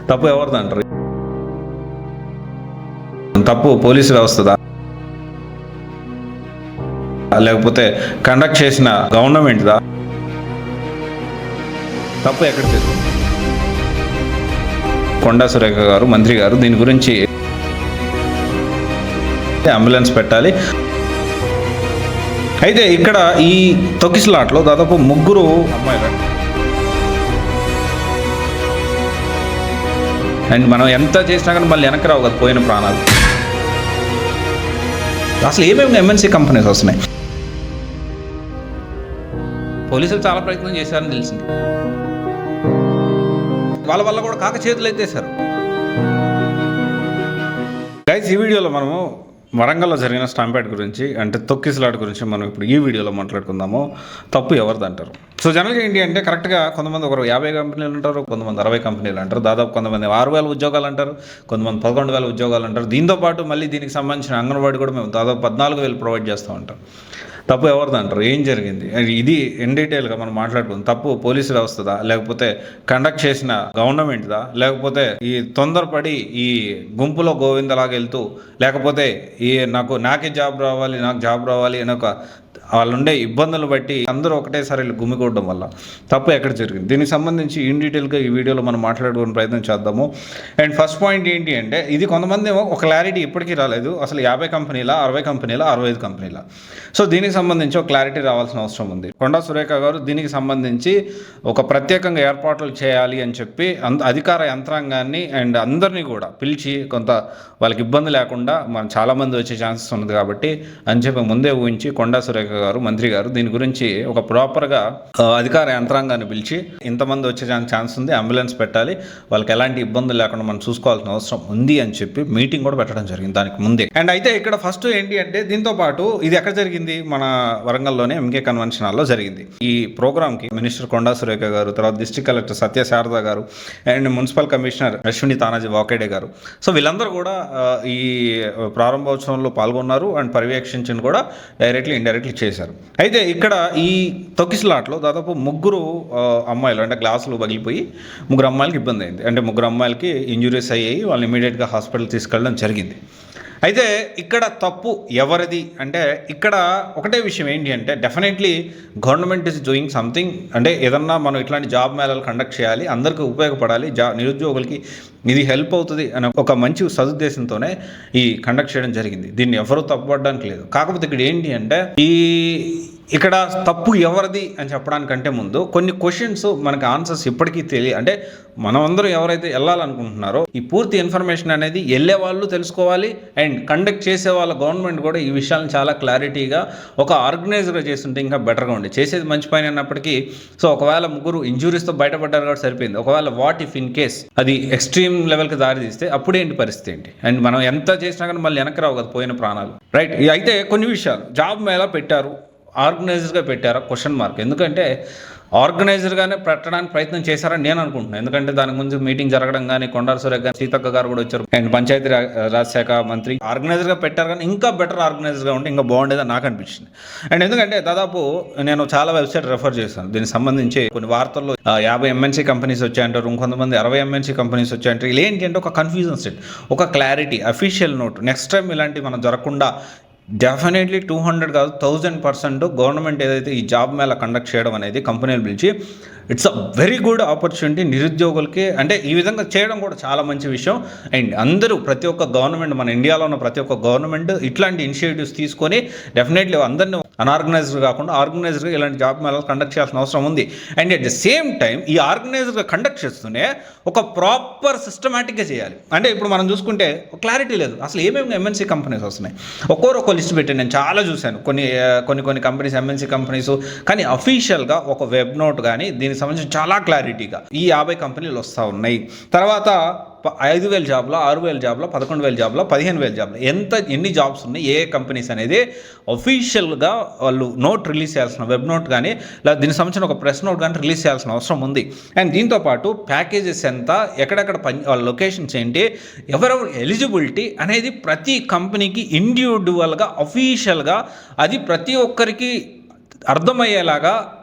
తప్పు ఎవరిది అంటారు? తప్పు పోలీసు వ్యవస్థదా, లేకపోతే కండక్ట్ చేసిన గవర్నమెంట్దా? తప్పు ఎక్కడ చేస్తుంది? కొండా సురేఖ గారు, మంత్రి గారు దీని గురించి అంబులెన్స్ పెట్టాలి. అయితే ఇక్కడ ఈ తొక్కిసలాట్లో దాదాపు 3 అమ్మాయిలు, అండ్ మనం ఎంత చేసినా కానీ మళ్ళీ వెనక్కి రావు కదా పోయిన ప్రాణాలు. అసలు ఏమేమి ఎంఎన్సీ కంపెనీస్ వస్తున్నాయి? పోలీసులు చాలా ప్రయత్నం చేశారని తెలిసింది. వాళ్ళ వల్ల కూడా కాక చేతులు ఎత్తేసారు. గైస్, ఈ వీడియోలో మనము వరంగల్లో జరిగిన స్టాంపేడ్ గురించి, అంటే తొక్కిసలాట గురించి మనం ఇప్పుడు ఈ వీడియోలో మాట్లాడుకుందాము. తప్పు ఎవరిది అంటారు? సో జనరల్గా ఏంటి అంటే, కరెక్ట్గా కొంతమంది 50 కంపెనీలు అంటారు, కొంతమంది 60 కంపెనీలు అంటారు, దాదాపు కొంతమంది 6,000 ఉద్యోగాలు అంటారు, కొంతమంది 11,000 ఉద్యోగాలు అంటారు. దీంతోపాటు మళ్ళీ దీనికి సంబంధించిన అంగన్వాడీ కూడా మేము దాదాపు 14,000 ప్రొవైడ్ చేస్తూ ఉంటాం. తప్పు ఎవరిది అంటారు? ఏం జరిగింది ఇది ఇన్ డీటెయిల్గా మనం మాట్లాడుకుందాం. తప్పు పోలీసు వ్యవస్థదా, లేకపోతే కండక్ట్ చేసిన గవర్నమెంట్దా, లేకపోతే ఈ తొందరపడి ఈ గుంపులో గోవిందలాగా వెళ్తూ, లేకపోతే నాకే జాబ్ రావాలి, నాకు జాబ్ రావాలి అని వాళ్ళు ఉండే ఇబ్బందులు బట్టి అందరూ ఒకటేసారి గుమికూడడం వల్ల తప్పు ఎక్కడ జరిగింది? దీనికి సంబంధించి ఇన్ డీటెయిల్గా ఈ వీడియోలో మనం మాట్లాడుకునే ప్రయత్నం చేద్దాము. అండ్ ఫస్ట్ పాయింట్ ఏంటి అంటే, ఇది కొంతమంది ఏమో ఒక క్లారిటీ ఇప్పటికీ రాలేదు. అసలు 50 కంపెనీలా, 60 కంపెనీలా, 65 కంపెనీలా? సో దీనికి సంబంధించి ఒక క్లారిటీ రావాల్సిన అవసరం ఉంది. కొండా సురేఖ గారు దీనికి సంబంధించి ఒక ప్రత్యేకంగా ఏర్పాట్లు చేయాలి అని చెప్పి అధికార యంత్రాంగాన్ని అండ్ అందరినీ కూడా పిలిచి, కొంత వాళ్ళకి ఇబ్బంది లేకుండా మనం చాలామంది వచ్చే ఛాన్సెస్ ఉన్నది కాబట్టి అని చెప్పి ముందే ఊహించి కొండా సురేఖ గారు, మంత్రి గారు దీని గురించి ఒక ప్రాపర్గా అధికార యంత్రాంగాన్ని పిలిచి, ఇంతమంది వచ్చే ఛాన్స్ ఉంది, అంబులెన్స్ పెట్టాలి, వాళ్ళకి ఎలాంటి ఇబ్బందులు లేకుండా మనం చూసుకోవాల్సిన అవసరం ఉంది అని చెప్పి మీటింగ్ కూడా పెట్టడం జరిగింది దానికి ముందే. అండ్ అయితే ఇక్కడ ఫస్ట్ ఏంటి అంటే, దీంతో పాటు ఇది ఎక్కడ జరిగింది? మన వరంగల్లోనే ఎంకే కన్వెన్షన్ హాల్లో జరిగింది. ఈ ప్రోగ్రామ్కి మినిస్టర్ కొండా సురేఖ గారు, తర్వాత డిస్ట్రిక్ట్ కలెక్టర్ సత్య శారద గారు, and municipal commissioner Ashwini Tanaji Wakade గారు, సో వీళ్ళందరూ కూడా ఈ ప్రారంభోత్సవంలో పాల్గొన్నారు అండ్ పర్యవేక్షించిన కూడా డైరెక్ట్లీ ఇండైరెక్ట్లీ చేశారు. అయితే ఇక్కడ ఈ తొక్కిసలాట్లో దాదాపు 3 అమ్మాయిలు, అంటే గ్లాసులు పగిలిపోయి 3 అమ్మాయిలకి ఇబ్బంది అయింది. అంటే 3 అమ్మాయిలకి ఇంజురీస్ అయ్యాయి, వాళ్ళని ఇమీడియట్గా హాస్పిటల్ తీసుకెళ్ళడం జరిగింది. అయితే ఇక్కడ తప్పు ఎవరిది అంటే, ఇక్కడ ఒకటే విషయం ఏంటి అంటే, definitely government is doing something. అంటే ఏదన్నా మనం ఇట్లాంటి జాబ్ మేళాలు కండక్ట్ చేయాలి, అందరికీ ఉపయోగపడాలి, నిరుద్యోగులకి ఇది హెల్ప్ అవుతుంది అనే ఒక మంచి సదుద్దేశంతోనే ఈ కండక్ట్ చేయడం జరిగింది. దీన్ని ఎవరూ తప్పుపడడానికి లేదు. కాకపోతే ఇక్కడ ఏంటి అంటే, ఇక్కడ తప్పు ఎవరిది అని చెప్పడానికంటే ముందు కొన్ని క్వశ్చన్స్ మనకి ఆన్సర్స్ ఇప్పటికీ అంటే మనం అందరూ ఎవరైతే వెళ్ళాలనుకుంటున్నారో ఈ పూర్తి ఇన్ఫర్మేషన్ అనేది వెళ్ళే వాళ్ళు తెలుసుకోవాలి. అండ్ కండక్ట్ చేసే వాళ్ళ గవర్నమెంట్ కూడా ఈ విషయాలను చాలా క్లారిటీగా ఒక ఆర్గనైజర్గా చేస్తుంటే ఇంకా బెటర్గా ఉండే. చేసేది మంచి పని అన్నప్పటికీ, సో ఒకవేళ 3 ఇంజురీస్తో బయటపడ్డారు కాబట్టి సరిపోయింది. ఒకవేళ వాట్ ఇఫ్ ఇన్ కేస్ అది ఎక్స్ట్రీమ్ లెవెల్కి దారి తీస్తే అప్పుడేంటి పరిస్థితి ఏంటి? అండ్ మనం ఎంత చేసినా కానీ మళ్ళీ వెనక్కి రావు కదా పోయిన ప్రాణాలు, రైట్? అయితే కొన్ని విషయాలు జాబ్ మేళా పెట్టారు, ఆర్గనైజర్గా పెట్టారా? Question mark. ఎందుకంటే ఆర్గనైజర్గానే పెట్టడానికి ప్రయత్నం చేశారని నేను అనుకుంటున్నాను. ఎందుకంటే దానికి ముందు మీటింగ్ జరగడం కానీ, కొండా సురేఖ గారు, సీతక్క గారు కూడా వచ్చారు, అండ్ పంచాయతీ రాజ్ శాఖ మంత్రి. ఆర్గనైజర్గా పెట్టారు కానీ ఇంకా బెటర్ ఆర్గనైజర్గా ఉంటే ఇంకా బాగుండేదని నాకు అనిపించింది. అండ్ ఎందుకంటే దాదాపు నేను చాలా వెబ్సైట్ రెఫర్ చేశాను దీనికి సంబంధించి. కొన్ని వార్తల్లో 50 ఎంఎన్సీ కంపెనీస్ వచ్చాయంటారు, ఇంకొంతమంది 60 ఎంఎన్సీ కంపెనీస్ వచ్చాయంటారు. ఇలా ఏంటి అంటే ఒక కన్ఫ్యూజన్ స్టేట్, ఒక clarity, official note. Next time ఇలాంటివి మనం జరగకుండా డెఫినెట్లీ 200 కాదు 1000% గవర్నమెంట్ ఏదైతే ఈ జాబ్ మేళా కండక్ట్ చేయడం అనేది కంపెనీలు పిలిచి, it's a very good opportunity నిరుద్యోగులకి. అంటే ఈ విధంగా చేయడం కూడా చాలా మంచి విషయం. అండ్ అందరూ ప్రతి ఒక్క గవర్నమెంట్, మన ఇండియాలో ఉన్న ప్రతి ఒక్క గవర్నమెంట్ ఇట్లాంటి ఇనిషియేటివ్స్ తీసుకొని డెఫినెట్లీ అందరినీ అన్ఆర్గనైజ్డ్ కాకుండా ఆర్గనైజ్డ్గా ఇలాంటి జాబ్ మేళాలు కండక్ట్ చేయాల్సిన అవసరం ఉంది. And at the same time ఈ ఆర్గనైజ్డ్గా కండక్ట్ చేస్తూనే ఒక ప్రాపర్ సిస్టమేటిక్గా చేయాలి. అంటే ఇప్పుడు మనం చూసుకుంటే క్లారిటీ లేదు, అసలు ఏమేమి ఎంఎన్సీ కంపెనీస్ వస్తున్నాయి. ఒక్కొక్క లిస్ట్ పెట్టాను, నేను చాలా చూశాను కొన్ని కంపెనీస్, ఎంఎన్సీ కంపెనీస్. కానీ అఫీషియల్గా ఒక వెబ్ నోట్ కానీ దీనికి సంబంధించి చాలా క్లారిటీగా ఈ 50 కంపెనీలు వస్తూ ఉన్నాయి. తర్వాత 5,000 జాబ్లో, 6,000 జాబ్లో, 11,000 జాబ్లో, 15,000 జాబ్లో ఎన్ని జాబ్స్ ఉన్నాయి, ఏ కంపెనీస్ అనేది అఫీషియల్గా వాళ్ళు నోట్ రిలీజ్ చేయాల్సిన, వెబ్ నోట్ కానీ లేదా దీనికి సంబంధించిన ఒక ప్రెస్ నోట్ కానీ రిలీజ్ చేయాల్సిన అవసరం ఉంది. అండ్ దీంతోపాటు ప్యాకేజెస్ ఎంత, ఎక్కడెక్కడ వాళ్ళ లొకేషన్స్ ఏంటి, ఎవరెవరు ఎలిజిబిలిటీ అనేది ప్రతి కంపెనీకి ఇండివిజువల్గా అఫీషియల్గా అది ప్రతి ఒక్కరికి అర్థమయ్యేలాగా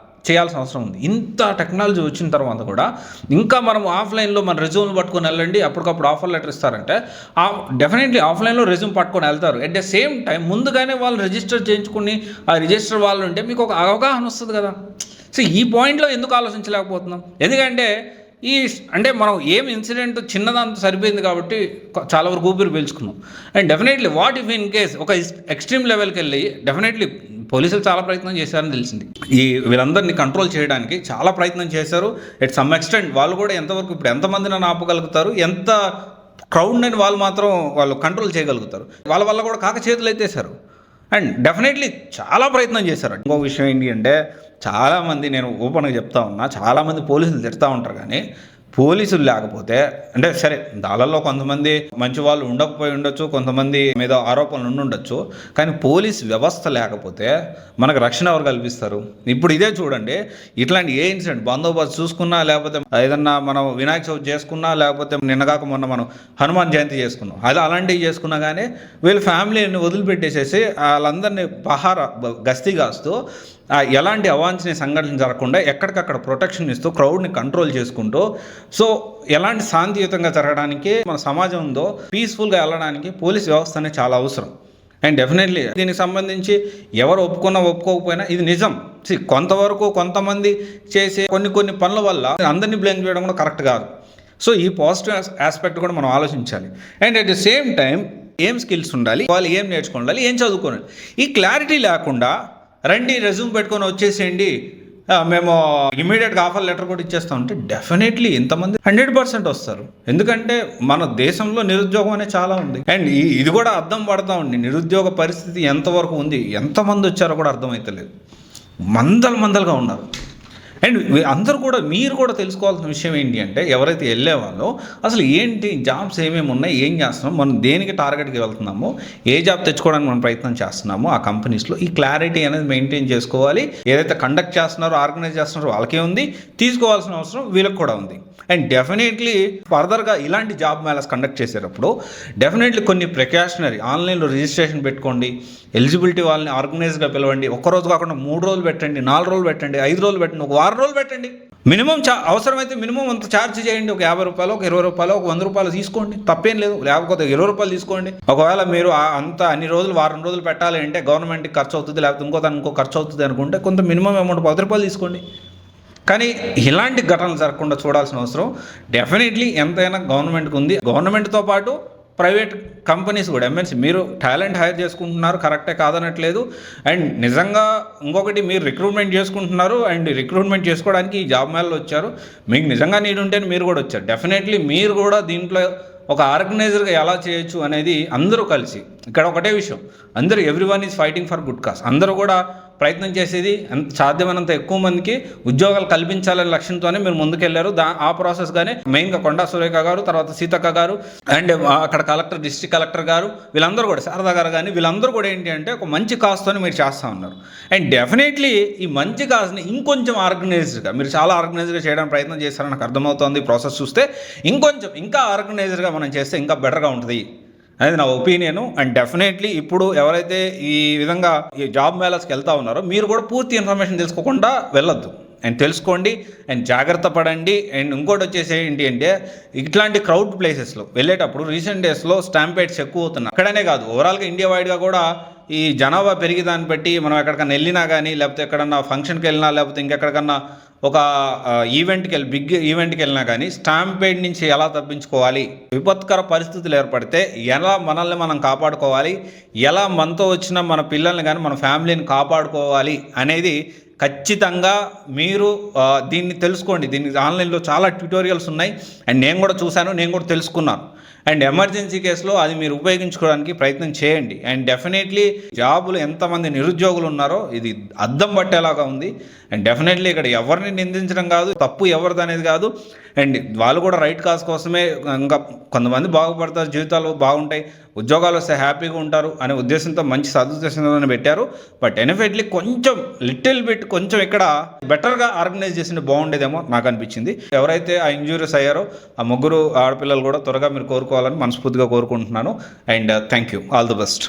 చేయాల్సిన అవసరం ఉంది. ఇంత టెక్నాలజీ వచ్చిన తర్వాత కూడా ఇంకా మనం ఆఫ్లైన్లో మన రెజ్యూమ్లు పట్టుకొని వెళ్ళండి, అప్పటికప్పుడు ఆఫర్ లెటర్ ఇస్తారంటే డెఫినెట్లీ ఆఫ్లైన్లో రెజ్యూమ్ పట్టుకొని వెళ్తారు. అట్ ద సేమ్ టైం ముందుగానే వాళ్ళు రిజిస్టర్ చేయించుకుని ఆ రిజిస్టర్ వాళ్ళు ఉంటే మీకు ఒక అవగాహన వస్తుంది కదా. సో ఈ పాయింట్లో ఎందుకు ఆలోచించలేకపోతున్నాం? ఎందుకంటే అంటే మనం ఏం ఇన్సిడెంట్ చిన్నదాంతో సరిపోయింది కాబట్టి చాలా వరకు ఊపిరి పీల్చుకున్నాం. And definitely what if in case ఒక ఎక్స్ట్రీమ్ లెవెల్కి వెళ్ళి డెఫినెట్లీ పోలీసులు చాలా ప్రయత్నం చేశారని తెలిసింది. వీళ్ళందరినీ కంట్రోల్ చేయడానికి చాలా ప్రయత్నం చేశారు. ఎట్ సమ్ ఎక్స్టెంట్ వాళ్ళు కూడా ఎంతవరకు ఇప్పుడు ఎంతమందిని ఆపగలుగుతారు, ఎంత క్రౌడ్ని వాళ్ళు కంట్రోల్ చేయగలుగుతారు, వాళ్ళ వల్ల కూడా కాక చేతులు ఎత్తేసారు. అండ్ డెఫినెట్లీ చాలా ప్రయత్నం చేశారు. ఇంకో విషయం ఏంటి అంటే చాలామంది, నేను ఓపెన్గా చెప్తా ఉన్నా, చాలామంది పోలీసులు తిడతా ఉంటారు. కానీ పోలీసులు లేకపోతే అంటే సరే దాళ్ళల్లో కొంతమంది మంచి వాళ్ళు ఉండకపోయి ఉండొచ్చు, కొంతమంది మీద ఆరోపణలు ఉండొచ్చు, కానీ పోలీస్ వ్యవస్థ లేకపోతే మనకు రక్షణ ఎవరు కల్పిస్తారు? ఇప్పుడు ఇదే చూడండి, ఇట్లాంటి ఏ ఇన్సిడెంట్ బందోబస్తు చూసుకున్నా, లేకపోతే ఏదన్నా మనం వినాయక చవితి చేసుకున్నా, లేకపోతే నిన్నగాక మొన్న మనం హనుమాన్ జయంతి చేసుకున్నాం, అలాంటివి చేసుకున్నా కానీ వీళ్ళ ఫ్యామిలీని వదిలిపెట్టేసేసి వాళ్ళందరినీ గస్తీ కాస్తూ ఎలాంటి అవాంఛనీయ సంఘటనలు జరగకుండా ఎక్కడికక్కడ ప్రొటెక్షన్ ఇస్తూ క్రౌడ్ని కంట్రోల్ చేసుకుంటూ, సో ఎలాంటి శాంతియుతంగా జరగడానికి మన సమాజం ఉందో పీస్ఫుల్గా వెళ్ళడానికి పోలీస్ వ్యవస్థ అనేది చాలా అవసరం. అండ్ డెఫినెట్లీ దీనికి సంబంధించి ఎవరు ఒప్పుకోకపోయినా ఇది నిజం. కొంతవరకు కొంతమంది చేసే కొన్ని పనుల వల్ల అందరినీ బ్లేమ్ చేయడం కూడా కరెక్ట్ కాదు. సో ఈ పాజిటివ్ ఆస్పెక్ట్ కూడా మనం ఆలోచించాలి. And at the same time ఏం స్కిల్స్ ఉండాలి, వాళ్ళు ఏం నేర్చుకోవాలి, ఏం చదువుకోవాలి, ఈ క్లారిటీ లేకుండా రండి రెజ్యూమ్ పెట్టుకొని వచ్చేసేయండి, మేము ఇమీడియట్గా ఆఫర్ లెటర్ కూడా ఇచ్చేస్తాం అంటే డెఫినెట్లీ ఇంతమంది 100% వస్తారు. ఎందుకంటే మన దేశంలో నిరుద్యోగం అనేది చాలా ఉంది. అండ్ ఇది కూడా అర్థం పడతా ఉంది, నిరుద్యోగ పరిస్థితి ఎంతవరకు ఉంది, ఎంతమంది వచ్చారో కూడా అర్థమవుతలేదు, మందలుగా ఉన్నారు. అండ్ అందరూ కూడా మీరు కూడా తెలుసుకోవాల్సిన విషయం ఏంటి అంటే ఎవరైతే వెళ్ళేవాళ్ళో అసలు ఏంటి జాబ్స్ ఏమేమి ఉన్నాయి, ఏం చేస్తున్నాం, మనం దేనికి టార్గెట్కి వెళ్తున్నామో, ఏ జాబ్ తెచ్చుకోవడానికి మనం ప్రయత్నం చేస్తున్నామో ఆ కంపెనీస్లో ఈ క్లారిటీ అనేది మెయింటైన్ చేసుకోవాలి. ఏదైతే కండక్ట్ చేస్తున్నారో, ఆర్గనైజ్ చేస్తున్నారో వాళ్ళకే ఉంది, తీసుకోవాల్సిన అవసరం వీళ్ళకి కూడా ఉంది. అండ్ డెఫినెట్లీ ఫర్దర్గా ఇలాంటి జాబ్ మేళాస్ కండక్ట్ చేసేటప్పుడు డెఫినెట్లీ కొన్ని ప్రికాషనరీ ఆన్లైన్లో రిజిస్ట్రేషన్ పెట్టుకోండి, ఎలిజిబిలిటీ వాళ్ళని ఆర్గనైజ్గా పిలవండి. ఒక్కరోజు కాకుండా 3 రోజులు పెట్టండి, 4 రోజులు పెట్టండి, 5 రోజులు పెట్టండి, ఒక 6 రోజులు పెట్టండి. మినిమం అవసరమైతే మినిమం అంత ఛార్జ్ చేయండి. ఒక 50 రూపాయలు, ఒక 20 రూపాయలు, ఒక 100 రూపాయలు తీసుకోండి, తప్పేం లేదు. లేకపోతే 20 రూపాయలు తీసుకోండి. ఒకవేళ మీరు అన్ని రోజులు వారం రోజులు పెట్టాలి అంటే గవర్నమెంట్కి ఖర్చు అవుతుంది, లేకపోతే ఇంకో ఖర్చు అవుతుంది అనుకుంటే కొంత మినిమం అమౌంట్ 10 రూపాయలు తీసుకోండి. కానీ ఇలాంటి ఘటనలు జరగకుండా చూడాల్సిన అవసరం డెఫినెట్లీ ఎంతైనా గవర్నమెంట్కి ఉంది. గవర్నమెంట్తో పాటు ప్రైవేట్ కంపెనీస్ కూడా, ఎంఎన్సీ, మీరు టాలెంట్ హైర్ చేసుకుంటున్నారు, కరెక్టే కాదనట్లేదు. అండ్ నిజంగా ఇంకొకటి, మీరు రిక్రూట్మెంట్ చేసుకుంటున్నారు, అండ్ రిక్రూట్మెంట్ చేసుకోవడానికి ఈ జాబ్ మేళలో వచ్చారు. మీకు నిజంగా నీడ్ ఉంటేనే మీరు కూడా వచ్చారు. డెఫినెట్లీ మీరు కూడా దీంట్లో ఒక ఆర్గనైజర్గా ఎలా చేయొచ్చు అనేది అందరూ కలిసి, ఇక్కడ ఒకటే విషయం, అందరూ everyone is fighting for good cause, అందరూ కూడా ప్రయత్నం చేసేది సాధ్యమైనంత ఎక్కువ మందికి ఉద్యోగాలు కల్పించాలనే లక్ష్యంతోనే మీరు ముందుకెళ్లారు. ఆ ప్రాసెస్గానే మెయిన్గా కొండా సురేఖ గారు, తర్వాత సీతక్క గారు, అండ్ అక్కడ డిస్ట్రిక్ట్ కలెక్టర్ గారు, వీళ్ళందరూ కూడా, శారదా గారు కానీ, వీళ్ళందరూ కూడా ఏంటి అంటే ఒక మంచి కాజ్తోనే మీరు చేస్తూ ఉన్నారు. అండ్ డెఫినెట్లీ ఈ మంచి కాజ్ని ఇంకొంచెం ఆర్గనైజ్డ్గా, మీరు చాలా ఆర్గనైజ్డ్గా చేయడానికి ప్రయత్నం చేస్తారని నాకు అర్థమవుతుంది. ప్రాసెస్ చూస్తే ఇంకా ఆర్గనైజ్డ్గా మనం చేస్తే ఇంకా బెటర్గా ఉంటుంది అనేది నా ఒపీనియను. అండ్ డెఫినెట్లీ ఇప్పుడు ఎవరైతే ఈ విధంగా ఈ జాబ్ మేళాస్కి వెళ్తూ ఉన్నారో మీరు కూడా పూర్తి ఇన్ఫర్మేషన్ తెలుసుకోకుండా వెళ్ళొద్దు. అండ్ తెలుసుకోండి అండ్ జాగ్రత్త పడండి. అండ్ ఇంకోటి వచ్చేసి ఏంటి అంటే ఇట్లాంటి క్రౌడ్ ప్లేసెస్లో వెళ్ళేటప్పుడు రీసెంట్ డేస్లో స్టాంపేడ్స్ ఎక్కువ అవుతున్నాయి. అక్కడనే కాదు, ఓవరాల్గా ఇండియా వైడ్గా కూడా ఈ జనాభా పెరిగి దాన్ని బట్టి మనం ఎక్కడికన్నా వెళ్ళినా కానీ, లేకపోతే ఎక్కడన్నా ఫంక్షన్కి వెళ్ళినా, లేకపోతే ఇంకెక్కడికన్నా ఒక బిగ్ ఈవెంట్కి వెళ్ళినా కానీ స్టాంపేడ్ నుంచి ఎలా తప్పించుకోవాలి, విపత్కర పరిస్థితులు ఏర్పడితే ఎలా మనల్ని మనం కాపాడుకోవాలి, ఎలా మనతో వచ్చిన మన పిల్లల్ని కానీ మన ఫ్యామిలీని కాపాడుకోవాలి అనేది ఖచ్చితంగా మీరు దీన్ని తెలుసుకోండి. దీనికి ఆన్లైన్లో చాలా ట్యూటోరియల్స్ ఉన్నాయి. అండ్ నేను కూడా చూశాను, నేను కూడా తెలుసుకున్నాను. అండ్ ఎమర్జెన్సీ కేసులో అది మీరు ఉపయోగించుకోవడానికి ప్రయత్నం చేయండి. అండ్ డెఫినెట్లీ జాబులు ఎంతమంది నిరుద్యోగులు ఉన్నారో ఇది అద్దం పట్టేలాగా ఉంది. అండ్ డెఫినెట్లీ ఇక్కడ ఎవరిని నిందించడం కాదు, తప్పు ఎవరిది అనేది కాదు. అండ్ వాళ్ళు కూడా రైట్ కాజ్ కోసమే, ఇంకా కొంతమంది బాగుపడతారు, జీవితాలు బాగుంటాయి, ఉద్యోగాలు వస్తే హ్యాపీగా ఉంటారు అనే ఉద్దేశంతో మంచి సదుద్దేశంతో పెట్టారు. బట్ డెఫినెట్లీ కొంచెం ఇక్కడ బెటర్గా ఆర్గనైజ్ చేసింటే బాగుండేదేమో నాకు అనిపించింది. ఎవరైతే ఆ ఇంజూరీస్ అయ్యారో ఆ 3 ఆడపిల్లలు కూడా త్వరగా మీరు కోరుకోవాలని మనస్ఫూర్తిగా కోరుకుంటున్నాను. And thank you, all the best.